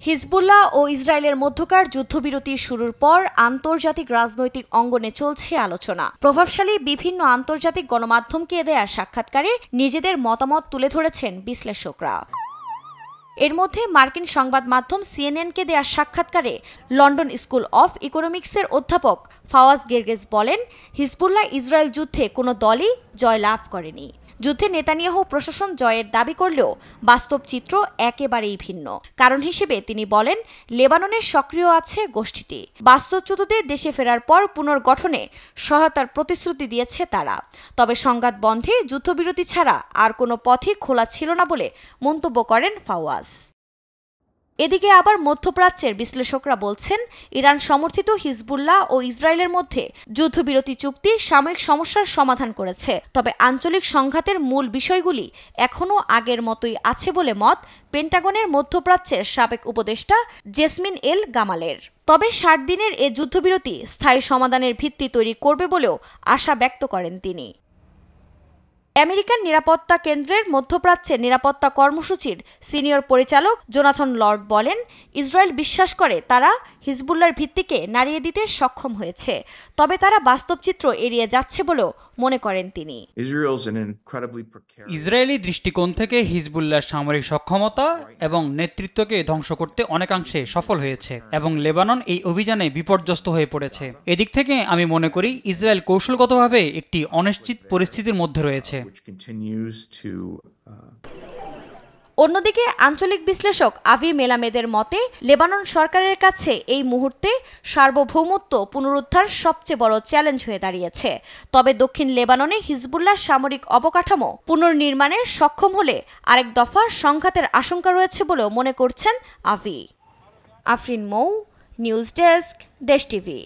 Hezbollah ও ইসরায়েলের মধ্যকার যুদ্ধবিরতি শুরুর পর আন্তর্জাতিক রাজনৈতিক অঙ্গনে চলছে আলোচনা। প্রভাবশালী বিভিন্ন আন্তর্জাতিক গণমাধ্যমকে দেয়া সাক্ষাৎকারে নিজেদের মতামত তুলে ধরেছেন বিশ্লেষকরা। এর মধ্যে মার্কিন সংবাদ মাধ্যম সিএনএনকে দেয়া সাক্ষাৎকারে লন্ডন স্কুল অফ ইকোনমিক্সের অধ্যাপক ফাওয়াজ গেরগেজ বলেন, হিজবুল্লাহ ইসরায়েল যুদ্ধে কোনো দলই জয় লাভ করেনি। যুদ্ধে নেতানিয়াহু প্রশাসন জয়ের দাবি করলেও বাস্তব চিত্র একেবারেই ভিন্ন। কারণ হিসেবে তিনি বলেন, লেবাননে সক্রিয় আছে গোষ্ঠীটি। বাস্তুচ্যুতদের দেশে ফেরার পর পুনর্গঠনে সহায়তার প্রতিশ্রুতি দিয়েছে তারা। তবে সংঘাত বন্ধে যুদ্ধবিরতি ছাড়া আর কোনো পথই খোলা ছিল না বলে মন্তব্য করেন ফাওয়াজ। এদিকে আবার মধ্যপ্রাচ্যের বিশ্লেষকরা বলছেন, ইরান সমর্থিত হিজবুল্লাহ ও ইসরায়েলের মধ্যে যুদ্ধবিরতি চুক্তি সাময়িক সমস্যার সমাধান করেছে। তবে আঞ্চলিক সংঘাতের মূল বিষয়গুলি এখনও আগের মতোই আছে বলে মত পেন্টাগনের মধ্যপ্রাচ্যের সাবেক উপদেষ্টা জেসমিন এল গামালের। তবে 60 দিনের এ যুদ্ধবিরতি স্থায়ী সমাধানের ভিত্তি তৈরি করবে বলেও আশা ব্যক্ত করেন তিনি। আমেরিকান নিরাপত্তা কেন্দ্রের মধ্যপ্রাচ্যের নিরাপত্তা কর্মসূচির সিনিয়র পরিচালক জোনাথন লর্ড বলেন, ইসরায়েল বিশ্বাস করে তারা হিজবুল্লাহর ভিত্তিকে নাড়িয়ে দিতে সক্ষম হয়েছে। তবে তারা বাস্তব চিত্র এড়িয়ে যাচ্ছে বলেও মনে করেন তিনি। ইসরায়েলি দৃষ্টিকোণ থেকে হিজবুল্লাহর সামরিক সক্ষমতা এবং নেতৃত্বকে ধ্বংস করতে অনেকাংশে সফল হয়েছে এবং লেবানন এই অভিযানে বিপর্যস্ত হয়ে পড়েছে। এদিক থেকে আমি মনে করি ইসরায়েল কৌশলগতভাবে একটি অনিশ্চিত পরিস্থিতির মধ্যে রয়েছে। অন্যদিকে আঞ্চলিক বিশ্লেষক আভি মেলামেদের মতে, লেবানন সরকারের কাছে এই মুহূর্তে সার্বভৌমত্ব পুনরুদ্ধার সবচেয়ে বড় চ্যালেঞ্জ হয়ে দাঁড়িয়েছে। তবে দক্ষিণ লেবাননে হিজবুল্লাহ সামরিক অবকাঠামো পুনর্নির্মাণে সক্ষম হলে আরেক দফা সংঘাতের আশঙ্কা রয়েছে বলেও মনে করছেন আভি। আফরিন মৌ, নিউজ ডেস্ক, দেশ টিভি।